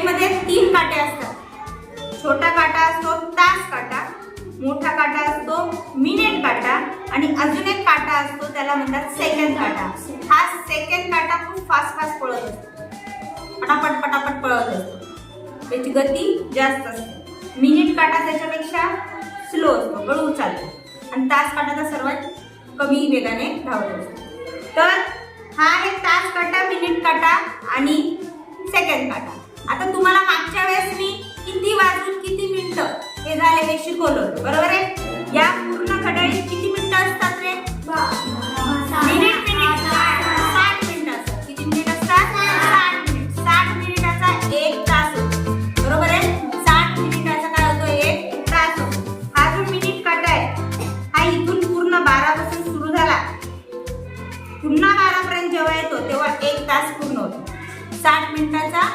घडीमध्ये 3 काटे असतात. छोटा काटा असतो तास काटा, मोठा काटा असतो मिनिट काटा आणि अजून एक काटा असतो त्याला म्हणतात सेकंड काटा. हा सेकंड काटा खूप फास्ट पळत असतो, पटापट पटापट पळत असतो, त्याची गती जास्त असते. मिनिट काटा त्याच्यापेक्षा स्लो असतो, हळू चालतो आणि तास काटा तर सर्वात कमी वेगाने धावत असतो. तर हा आहे तास काटा, मिनिट काटा आणि सेकंड काटा. आता तुम्हाला मागच्या वेळेस मी किती वाजून किती मिनिटं हे झाले हे शिकवलं, बरोबर आहे. या पूर्ण घड्याळीत किती मिनिटं असतात रे? मिनिट 60 मिनिटं असतात. किती मिनिट असतात? 60 मिनिट. 60 मिनिटाचा 1 तास होतो, बरोबर आहे. 60 मिनिटाचा काय होतो? 1 तास होतो. हा जो मिनिट काटा आहे हा इथून पूर्ण 12 पासून सुरू झाला, पुन्हा 12 पर्यंत जेव्हा येतो तेव्हा 1 तास पूर्ण होतो. 60 मिनिटाचा